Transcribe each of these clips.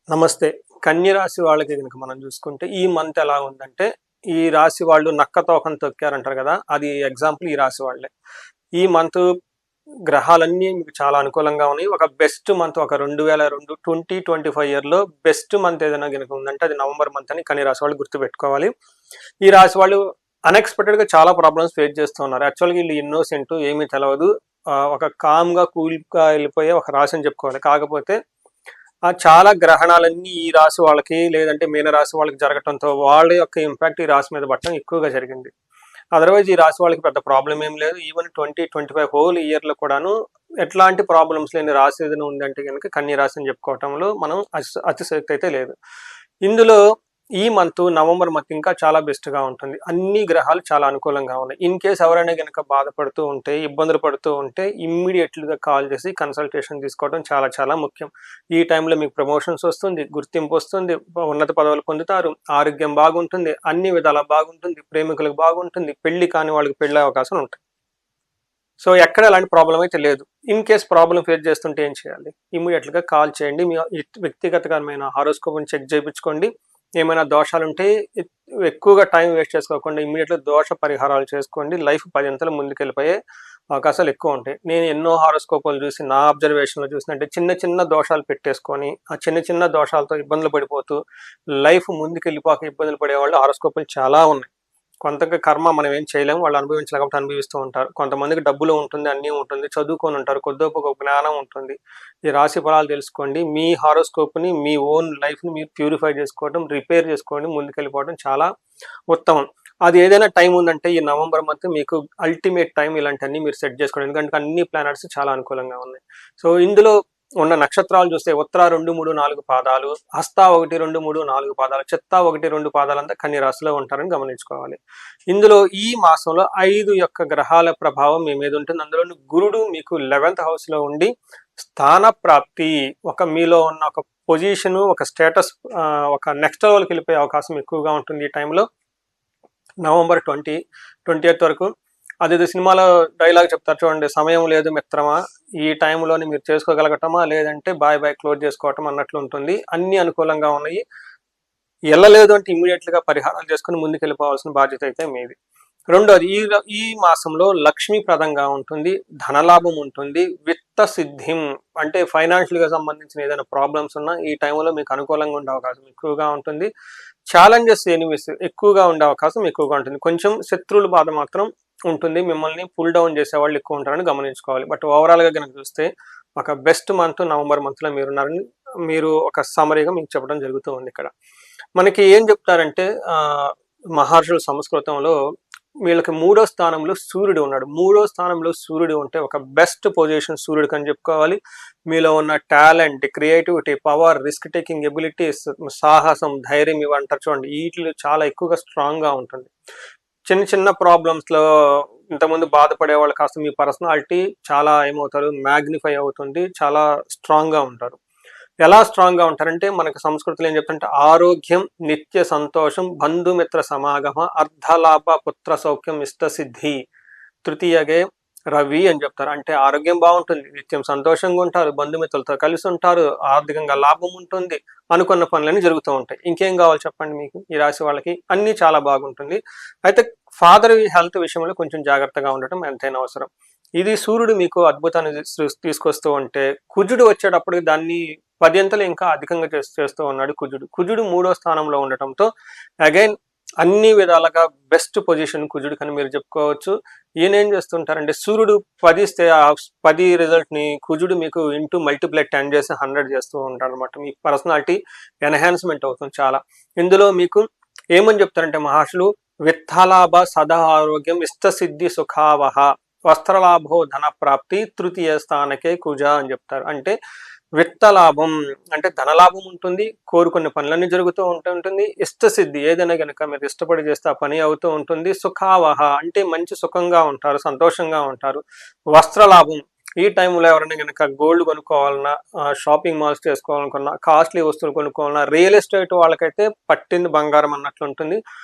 నమస్తే. కన్య రాశి వాళ్ళకి గనుక మనం చూసుకుంటే, ఈ మంత్ ఎలా ఉందంటే, ఈ రాశి వాళ్ళు నక్క తోకను తొక్కారంటారు గదా! అది ఎగ్జాంపుల్ ఈ రాశి వాళ్ళే. ఈ మంతు గ్రహాలన్నీ మీకు చాలా అనుకూలంగా ఉన్నాయి. ఒక బెస్ట్ మంత్ ఒక 2025 ఇయర్‌లో బెస్ట్ మంత్ ఏదైనా గనుక ఉందంటే, అది నవంబర్ మంత్ అని కన్య రాశి వాళ్ళు గుర్తుపెట్టుకోవాలి. ఈ రాశి వాళ్ళు అన్‌ఎక్స్‌పెక్టెడ్‌గా చాలా ప్రాబ్లమ్స్ ఫేస్ చేస్తూ ఉన్నారు. యాక్చువల్‌గా ఈళ్ళు ఇన్నోసెంట్ ఏమీ తెలవదు. ఒక కామ్‌గా, కూల్‌గా ఎళ్ళిపోయే ఒక రాశి అని చెప్పుకోవాలి. కాకపోతే చాలా గ్రహణాలన్నీ ఈ రాశి వాళ్ళకి లేదంటే మీన రాశి వాళ్ళకి జరగటంతో వాళ్ళ యొక్క ఇంపాక్ట్ ఈ రాశి మీద పడటం ఎక్కువగా జరిగింది. అదర్‌వైజ్ ఈ రాశి వాళ్ళకి పెద్ద ప్రాబ్లమ్ ఏం లేదు. ఈవెన్ 2025 హోల్ ఇయర్‌లో కూడాను ఎట్లాంటి ప్రాబ్లమ్స్ లేని రాశి ఏదైనా ఉందంటే గనుక కన్య రాశి అని చెప్పుకోవటంలో మనం అతిశయోక్తి అయితే లేదు. ఇందులో ఈ మంత్ నవంబర్ మంత్ ఇంకా చాలా బెస్ట్‌గా ఉంటుంది. అన్ని గ్రహాలు చాలా అనుకూలంగా ఉన్నాయి. ఇన్ కేస్ ఎవరైనా గనక బాధపడుతూ ఉంటే, ఇబ్బందులు పడుతూ ఉంటే ఇమ్మీడియేట్‌లీగా కాల్ చేసి కన్సల్టేషన్ తీసుకోవడం చాలా చాలా ముఖ్యం. ఈ టైంలో మీకు ప్రమోషన్స్ వస్తుంది, గుర్తింపు వస్తుంది, ఉన్నత పదవులు పొందుతారు, ఆరోగ్యం బాగుంటుంది, అన్ని విధాలా బాగుంటుంది, ప్రేమికులకు బాగుంటుంది, పెళ్లి కాని వాళ్ళకి పెళ్ళే అవకాశాలు ఉంటాయి. సో, ఎక్కడ ఎలాంటి ప్రాబ్లమ్ అయితే లేదు. ఇన్ కేస్ ప్రాబ్లమ్ ఫేస్ చేస్తుంటే ఏం చేయాలి? ఇమ్మీడియేట్‌గా కాల్ చేయండి. మీ వ్యక్తిగతమైన హారోస్కోప్‌ని చెక్ చేపించుకోండి. ఏమైనా దోషాలుంటే ఎక్కువగా టైం వేస్ట్ చేసుకోకుండా ఇమ్మీడియేట్‌గా దోష పరిహారాలు చేసుకోండి. లైఫ్ పదింతలు ముందుకెళ్ళిపోయే అవకాశాలు ఎక్కువుంటాయి. నేను ఎన్నో హారోస్కోపులు చూసి, నా అబ్జర్వేషన్‌లో చూసినంటే చిన్న చిన్న దోషాలు పెట్టేసుకొని, ఆ చిన్న చిన్న దోషాలతో ఇబ్బందులు పడిపోతూ, లైఫ్ ముందుకెళ్ళిపోక ఇబ్బందులు పడేవాళ్ళు హారోస్కోపులు చాలా ఉన్నాయి. కొంతకి కర్మ మనం ఏం చేయలేము. వాళ్ళు అనుభవించాలి కాబట్టి అనుభవిస్తూ ఉంటారు. కొంతమందికి డబ్బులు ఉంటుంది, అన్నీ ఉంటుంది. చదువుకొని ఉంటారు. కొద్దో గొప్పో జ్ఞానం ఉంటుంది. ఈ రాశి ఫలాలు తెలుసుకోండి. మీ హారోస్కోప్‌ని, మీ ఓన్ లైఫ్‌ని మీరు ప్యూరిఫై చేసుకోవడం, రిపేర్ చేసుకోవడం, ముందుకెళ్ళిపోవడం చాలా ఉత్తమం. అది ఏదైనా టైం ఉందంటే ఈ నవంబర్ మంత్ మీకు అల్టిమేట్ టైం ఇలాంటివన్నీ మీరు సెట్ చేసుకోండి. ఎందుకంటే అన్ని ప్లానెట్స్ చాలా అనుకూలంగా ఉన్నాయి. సో, ఇందులో ఉన్న నక్షత్రాలు చూస్తే ఉత్తర 2, 3, 4 పాదాలు, హస్త 1, 2, 3, 4 పాదాలు, చిత్త 1, 2 పాదాలంతా కన్య రాశిలో ఉంటారని గమనించుకోవాలి. ఇందులో ఈ మాసంలో 5 యొక్క గ్రహాల ప్రభావం మీ మీద ఉంటుంది. అందులోను గురుడు మీకు 11th హౌస్‌లో ఉండి స్థాన ప్రాప్తి మీలో ఉన్న ఒక పొజిషను, ఒక స్టేటస్ ఒక నెక్స్ట్ లెవెల్‌కి వెళ్ళిపోయే అవకాశం ఎక్కువగా ఉంటుంది ఈ టైంలో. నవంబర్ 20th వరకు. అదేదో సినిమాలో డైలాగ్ చెప్తారు చూడండి. సమయం లేదు మిత్రమా, ఈ టైంలోనే మీరు చేసుకోగలగటమా, లేదంటే బాయ్ బాయ్ క్లోజ్ చేసుకోవటం అన్నట్లు ఉంటుంది. అన్నీ అనుకూలంగా ఉన్నాయి. ఎళ్ళలేదు అంటే ఇమ్మీడియేట్‌గా పరిహారాలు చేసుకొని ముందుకెళ్ళిపోవాల్సిన బాధ్యత అయితే మీది. రెండోది ఈ మాసంలో లక్ష్మీప్రదంగా ఉంటుంది. ధనలాభం ఉంటుంది. విత్త సిద్ధిం అంటే ఫైనాన్షియల్‌గా సంబంధించిన ఏదైనా ప్రాబ్లమ్స్ ఉన్నా ఈ టైంలో మీకు అనుకూలంగా ఉండే అవకాశం ఎక్కువగా ఉంటుంది. ఛాలెంజెస్, ఎనిమీస్ ఎక్కువగా ఉండే అవకాశం ఎక్కువగా ఉంటుంది. కొంచెం శత్రువుల బాధ మాత్రం ఉంటుంది. మిమ్మల్ని పుల్ డౌన్ చేసేవాళ్ళు ఎక్కువ ఉంటారని గమనించుకోవాలి. బట్ ఓవరాల్‌గా గనక చూస్తే ఒక బెస్ట్ మంత్ నవంబర్ మంత్‌లో మీరున్నారని మీరు ఒక సమ్మరీగా మీకు చెప్పడం జరుగుతూ ఉంది ఇక్కడ. మనకి ఏం చెప్తారంటే మహర్షులు సంస్కృతంలో వీళ్ళకి మూడో స్థానంలో సూర్యుడు ఉన్నాడు. మూడో స్థానంలో సూర్యుడు ఉంటే ఒక బెస్ట్ పొజిషన్ సూర్యుడికని చెప్పుకోవాలి. మీలో ఉన్న talent, creativity, power, risk taking abilities, సాహసం, ధైర్యం ఇవంటారు చూడండి. ఈటిలో చాలా ఎక్కువగా స్ట్రాంగ్‌గా ఉంటుంది. చిన్న చిన్న ప్రాబ్లమ్స్‌లో ఇంతకుముందు బాధపడేవాళ్ళు కాస్త మీ పర్సనాలిటీ చాలా ఏమవుతారు మ్యాగ్నిఫై అవుతుంది. చాలా స్ట్రాంగ్‌గా ఉంటారు. ఎలా స్ట్రాంగ్‌గా ఉంటారంటే మనకి సంస్కృతిలో ఏం చెప్తారంటే ఆరోగ్యం, నిత్య సంతోషం, బంధుమిత్ర సమాగమ, అర్ధలాభ, పుత్ర సౌఖ్యం, ఇష్టసిద్ధి, తృతీయగే రవి అని చెప్తారు. అంటే ఆరోగ్యం బాగుంటుంది, నిత్యం సంతోషంగా ఉంటారు, బంధుమిత్రులతో కలిసి ఉంటారు, ఆర్థికంగా లాభం ఉంటుంది, అనుకున్న పనులన్నీ జరుగుతూ ఉంటాయి. ఇంకేం కావాలి చెప్పండి మీకు ఈ రాశి వాళ్ళకి? అన్నీ చాలా బాగుంటుంది. అయితే ఫాదర్ హెల్త్ విషయంలో కొంచెం జాగ్రత్తగా ఉండటం ఎంతైనా అవసరం. ఇది సూర్యుడు మీకు అద్భుతాన్ని తీసుకొస్తూ ఉంటే కుజుడు వచ్చేటప్పటికి దాన్ని పదింతలు ఇంకా అధికంగా చేస్తూ ఉన్నాడు కుజుడు. కుజుడు మూడో స్థానంలో ఉండటంతో అగైన్ అన్ని విధాలుగా బెస్ట్ పొజిషన్ కుజుడికని మీరు చెప్పుకోవచ్చు. ఈయన ఏం చేస్తుంటారంటే సూర్యుడు 10 ఇస్తే ఆ 10 రిజల్ట్‌ని కుజుడు మీకు ఇంటూ మల్టిప్లై 10 చేసి 100 చేస్తూ ఉంటాడనమాట. మీ పర్సనాలిటీ ఎన్హాన్స్‌మెంట్ అవుతుంది చాలా. ఇందులో మీకు ఏమని చెప్తారంటే మహర్షులు విత్తలాభ సదా ఆరోగ్యం ఇష్టసిద్ధి సుఖావహ వస్త్రలాభో ధన ప్రాప్తి తృతీయ స్థానకే కుజ అని చెప్తారు. అంటే విత్తలాభం అంటే ధనలాభం ఉంటుంది, కోరుకున్న పనులన్నీ జరుగుతూ ఉంటుంది, ఇష్టసిద్ధి ఏదైనా గనక మీరు ఇష్టపడి చేస్తే ఆ పని అవుతూ ఉంటుంది, సుఖావహ అంటే మంచి సుఖంగా ఉంటారు, సంతోషంగా ఉంటారు, వస్త్రలాభం ఈ టైంలో ఎవరైనా గనక గోల్డ్ కొనుక్కోవాలన్నా, షాపింగ్ మాల్స్ చేసుకోవాలనుకున్నా, కాస్ట్లీ వస్తువులు కొనుక్కోవాలన్నా, రియల్ ఎస్టేట్ వాళ్ళకైతే పట్టింది బంగారం అన్నట్లు ఉంటుంది.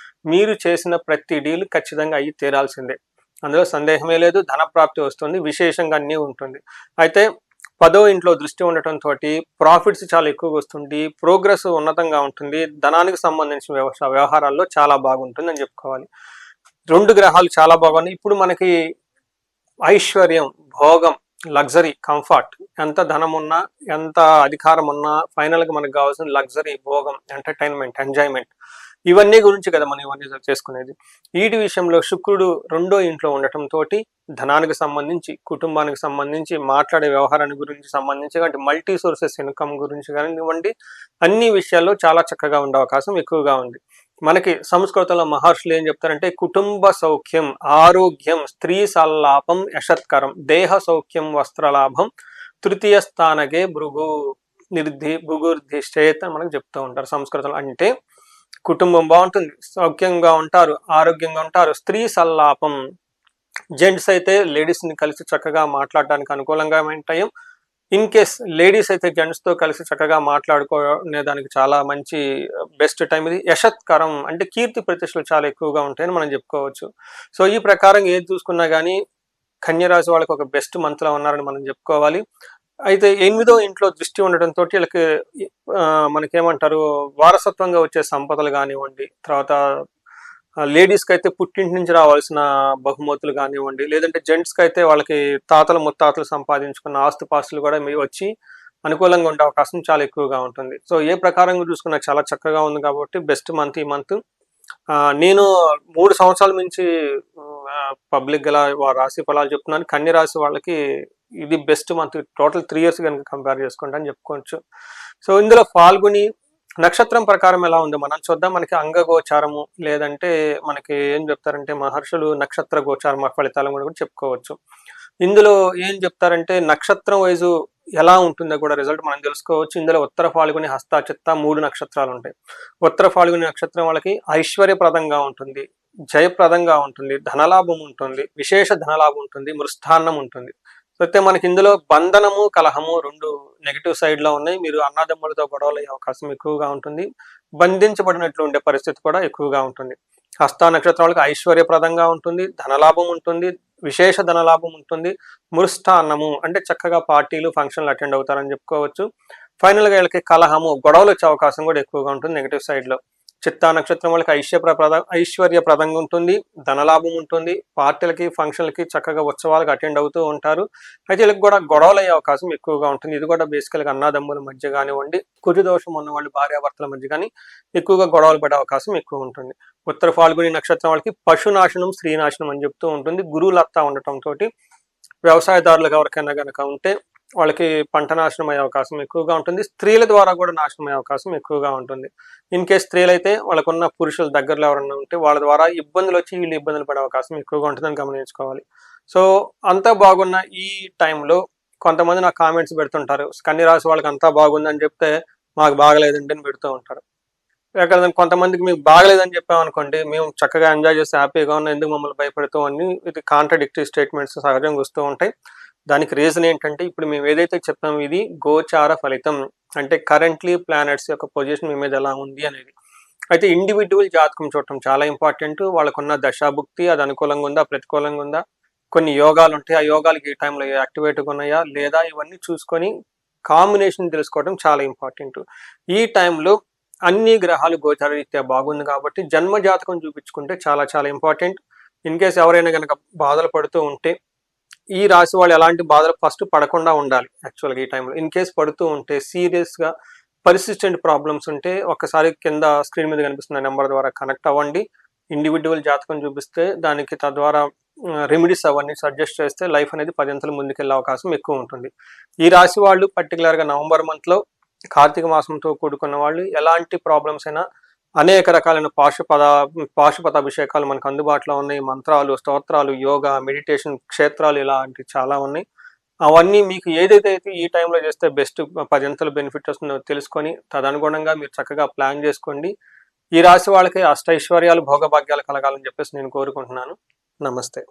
మీరు చేసిన ప్రతి డీల్ ఖచ్చితంగా అయ్యి తీరాల్సిందే, అందులో సందేహమే లేదు. ధన ప్రాప్తి వస్తుంది, విశేషంగా అన్నీ ఉంటుంది. అయితే 10వ ఇంట్లో దృష్టి ఉండటంతో ప్రాఫిట్స్ చాలా ఎక్కువగా వస్తుంది, ప్రోగ్రెస్ ఉన్నతంగా ఉంటుంది, ధనానికి సంబంధించిన వ్యవహారాల్లో చాలా బాగుంటుంది అని చెప్పుకోవాలి. 2 గ్రహాలు చాలా బాగున్నాయి. ఇప్పుడు మనకి ఐశ్వర్యం, భోగం, లగ్జరీ, కంఫర్ట్, ఎంత ధనం ఉన్నా, ఎంత అధికారం ఉన్నా, ఫైనల్గా మనకు కావాల్సిన లగ్జరీ, భోగం, ఎంటర్టైన్మెంట్, ఎంజాయ్మెంట్, ఇవన్నీ గురించి కదా మనం ఇవన్నీ చేసుకునేది. వీటి విషయంలో శుక్రుడు 2వ ఇంట్లో ఉండటంతో ధనానికి సంబంధించి, కుటుంబానికి సంబంధించి, మాట్లాడే వ్యవహారాన్ని గురించి సంబంధించి అంటే మల్టీ సోర్సెస్ ఇన్కమ్ గురించి కానివ్వండి, అన్ని విషయాల్లో చాలా చక్కగా ఉండే అవకాశం ఎక్కువగా ఉంది. మనకి సంస్కృతంలో మహర్షులు ఏం చెప్తారంటే కుటుంబ సౌఖ్యం, ఆరోగ్యం, స్త్రీ సల్లాపం, యశత్కరం, దేహ సౌఖ్యం, వస్త్రలాభం, తృతీయ స్థానకే భృగు భుగుర్ధిష్టేత్ అని మనకు చెప్తూ ఉంటారు సంస్కృతంలో. అంటే కుటుంబం బాగుంటుంది, సౌఖ్యంగా ఉంటారు, ఆరోగ్యంగా ఉంటారు, స్త్రీ సల్లాపం, జెంట్స్ అయితే లేడీస్ని కలిసి చక్కగా మాట్లాడడానికి అనుకూలంగా టైం, ఇన్ కేస్ లేడీస్ అయితే జెంట్స్తో కలిసి చక్కగా మాట్లాడుకునే దానికి చాలా మంచి బెస్ట్ టైం ఇది. యశత్కరం అంటే కీర్తి ప్రతిష్టలు చాలా ఎక్కువగా ఉంటాయని మనం చెప్పుకోవచ్చు. సో ఈ ప్రకారం ఏది చూసుకున్నా కానీ కన్యరాశి వాళ్ళకి ఒక బెస్ట్ మంత్లో ఉన్నారని మనం చెప్పుకోవాలి. అయితే 8వ ఇంట్లో దృష్టి ఉండటంతో వీళ్ళకి మనకేమంటారు వారసత్వంగా వచ్చే సంపదలు కానివ్వండి, తర్వాత లేడీస్కి అయితే పుట్టింటి నుంచి రావాల్సిన బహుమతులు కానివ్వండి, లేదంటే జెంట్స్కి అయితే వాళ్ళకి తాతలు ముత్తాతలు సంపాదించుకున్న ఆస్తుపాస్తులు కూడా మీ వచ్చి అనుకూలంగా ఉండే అవకాశం చాలా ఎక్కువగా ఉంటుంది. సో ఏ ప్రకారంగా చూసుకున్నా చాలా చక్కగా ఉంది కాబట్టి బెస్ట్ మంత్ ఈ మంత్. నేను 3 సంవత్సరాల నుంచి పబ్లిక్ గల రాశి ఫలాలు చెప్తున్నాను. కన్య రాశి వాళ్ళకి ఇది బెస్ట్ మంత్, టోటల్ 3 ఇయర్స్ కనుక కంపేర్ చేసుకుంటా అని చెప్పుకోవచ్చు. సో ఇందులో ఫాల్గుని నక్షత్రం ప్రకారం ఎలా ఉందో మనం చూద్దాం. మనకి అంగగోచారము లేదంటే మనకి ఏం చెప్తారంటే మహర్షులు నక్షత్ర గోచార ఫలితాలను కూడా చెప్పుకోవచ్చు. ఇందులో ఏం చెప్తారంటే నక్షత్రం వైజు ఎలా ఉంటుందో కూడా రిజల్ట్ మనం తెలుసుకోవచ్చు. ఇందులో ఉత్తర ఫాల్గుని, హస్త, చిత్త 3 నక్షత్రాలు ఉంటాయి. ఉత్తర ఫాల్గుని నక్షత్రం వాళ్ళకి ఐశ్వర్యప్రదంగా ఉంటుంది, జయప్రదంగా ఉంటుంది, ధనలాభం ఉంటుంది, విశేష ధనలాభం ఉంటుంది, మృస్థాన్నం ఉంటుంది. అయితే మనకి ఇందులో బంధనము, కలహము 2 నెగిటివ్ సైడ్లో ఉన్నాయి. మీరు అన్నదమ్ములతో గొడవలు అయ్యే అవకాశం ఎక్కువగా ఉంటుంది, బంధించబడినట్లు ఉండే పరిస్థితి కూడా ఎక్కువగా ఉంటుంది. హస్త నక్షత్రం వాళ్ళకి ఐశ్వర్యప్రదంగా ఉంటుంది, ధనలాభం ఉంటుంది, విశేష ధనలాభం ఉంటుంది, మృష్టాన్నము అంటే చక్కగా పార్టీలు, ఫంక్షన్లు అటెండ్ అవుతారని చెప్పుకోవచ్చు. ఫైనల్గా వీళ్ళకి కలహము, గొడవలు వచ్చే అవకాశం కూడా ఎక్కువగా ఉంటుంది నెగిటివ్ సైడ్లో. చిత్తా నక్షత్రం వాళ్ళకి ఐశ్వర్యప్రదంగా ఉంటుంది, ధనలాభం ఉంటుంది, పార్టీలకి, ఫంక్షన్లకి, చక్కగా ఉత్సవాలకు అటెండ్ అవుతూ ఉంటారు. అయితే వీళ్ళకి కూడా గొడవలు అయ్యే అవకాశం ఎక్కువగా ఉంటుంది. ఇది కూడా బేసికల్గా అన్నదమ్ముల మధ్య కానివ్వండి, కుజ దోషం ఉన్న వాళ్ళు భార్యాభర్తల మధ్య కానీ ఎక్కువగా గొడవలు పడే అవకాశం ఎక్కువ ఉంటుంది. ఉత్తర ఫాల్గుని నక్షత్రం వాళ్ళకి పశునాశనం, స్త్రీనాశనం అని చెప్తూ ఉంటుంది. గురువులత్తా ఉండటంతో వ్యవసాయదారులకు ఎవరికైనా కనుక ఉంటే వాళ్ళకి పంట నాశనం అయ్యే అవకాశం ఎక్కువగా ఉంటుంది. స్త్రీల ద్వారా కూడా నాశనం అయ్యే అవకాశం ఎక్కువగా ఉంటుంది. ఇన్ కేస్ స్త్రీలైతే వాళ్ళకున్న పురుషుల దగ్గరలో ఎవరన్నా ఉంటే వాళ్ళ ద్వారా ఇబ్బందులు వచ్చి వీళ్ళు ఇబ్బందులు పడే అవకాశం ఎక్కువగా ఉంటుందని గమనించుకోవాలి. సో అంతా బాగున్న ఈ టైంలో కొంతమంది నాకు కామెంట్స్ పెడుతుంటారు, కన్య రాశి వాళ్ళకి అంతా బాగుందని చెప్తే మాకు బాగలేదండి అని పెడుతూ ఉంటారు. ఎక్కడ కొంతమందికి మీకు బాగలేదని చెప్పామనుకోండి, మేము చక్కగా ఎంజాయ్ చేసి హ్యాపీగా ఉన్న, ఎందుకు మమ్మల్ని భయపడుతూ అని ఇది కాంట్రడిక్టరీ స్టేట్మెంట్స్ సహజంగా వస్తూ ఉంటాయి. దానికి రీజన్ ఏంటంటే ఇప్పుడు మేము ఏదైతే చెప్పామో ఇది గోచార ఫలితం, అంటే కరెంట్లీ ప్లానెట్స్ యొక్క పొజిషన్ మీ మీద ఎలా ఉంది అనేది. అయితే ఇండివిజువల్ జాతకం చూడటం చాలా ఇంపార్టెంట్. వాళ్ళకున్న దశాభుక్తి అది అనుకూలంగా ఉందా, ప్రతికూలంగా ఉందా, కొన్ని యోగాలు ఉంటాయి, ఆ యోగాలకి ఈ టైంలో యాక్టివేట్గా ఉన్నాయా లేదా, ఇవన్నీ చూసుకొని కాంబినేషన్ తెలుసుకోవడం చాలా ఇంపార్టెంట్. ఈ టైంలో అన్ని గ్రహాలు గోచార రీత్యా బాగుంది కాబట్టి జన్మ జాతకం చూపించుకుంటే చాలా చాలా ఇంపార్టెంట్. ఇన్ కేస్ ఎవరైనా కనుక బాధలు పడుతూ ఉంటే, ఈ రాశి వాళ్ళు ఎలాంటి బాధలు ఫస్ట్ పడకుండా ఉండాలి. యాక్చువల్గా ఈ టైంలో ఇన్ కేస్ పడుతూ ఉంటే సీరియస్గా పర్సిస్టెంట్ ప్రాబ్లమ్స్ ఉంటే ఒక్కసారి కింద స్క్రీన్ మీద కనిపిస్తున్న నెంబర్ ద్వారా కనెక్ట్ అవ్వండి. ఇండివిజువల్ జాతకం చూపిస్తే దానికి తద్వారా రెమెడీస్ అవన్నీ సజెస్ట్ చేస్తే లైఫ్ అనేది 10 అంతలు ముందుకెళ్ళే అవకాశం ఎక్కువ ఉంటుంది. ఈ రాశి వాళ్ళు పర్టికులర్గా నవంబర్ మంత్లో కార్తీక మాసంతో కూడుకున్న వాళ్ళు ఎలాంటి ప్రాబ్లమ్స్ అయినా అనేక రకాలైన పాశుపతాభిషేకాలు మనకు అందుబాటులో ఉన్నాయి. మంత్రాలు, స్తోత్రాలు, యోగా, మెడిటేషన్ క్షేత్రాలు ఇలాంటివి చాలా ఉన్నాయి. అవన్నీ మీకు ఏదైతే ఈ టైంలో చేస్తే బెస్ట్ 10 అంతలు బెనిఫిట్ వస్తుందో తెలుసుకొని తదనుగుణంగా మీరు చక్కగా ప్లాన్ చేసుకోండి. ఈ రాశి వాళ్ళకి అష్టైశ్వర్యాలు, భోగభాగ్యాలు కలగాలని చెప్పేసి నేను కోరుకుంటున్నాను. నమస్తే.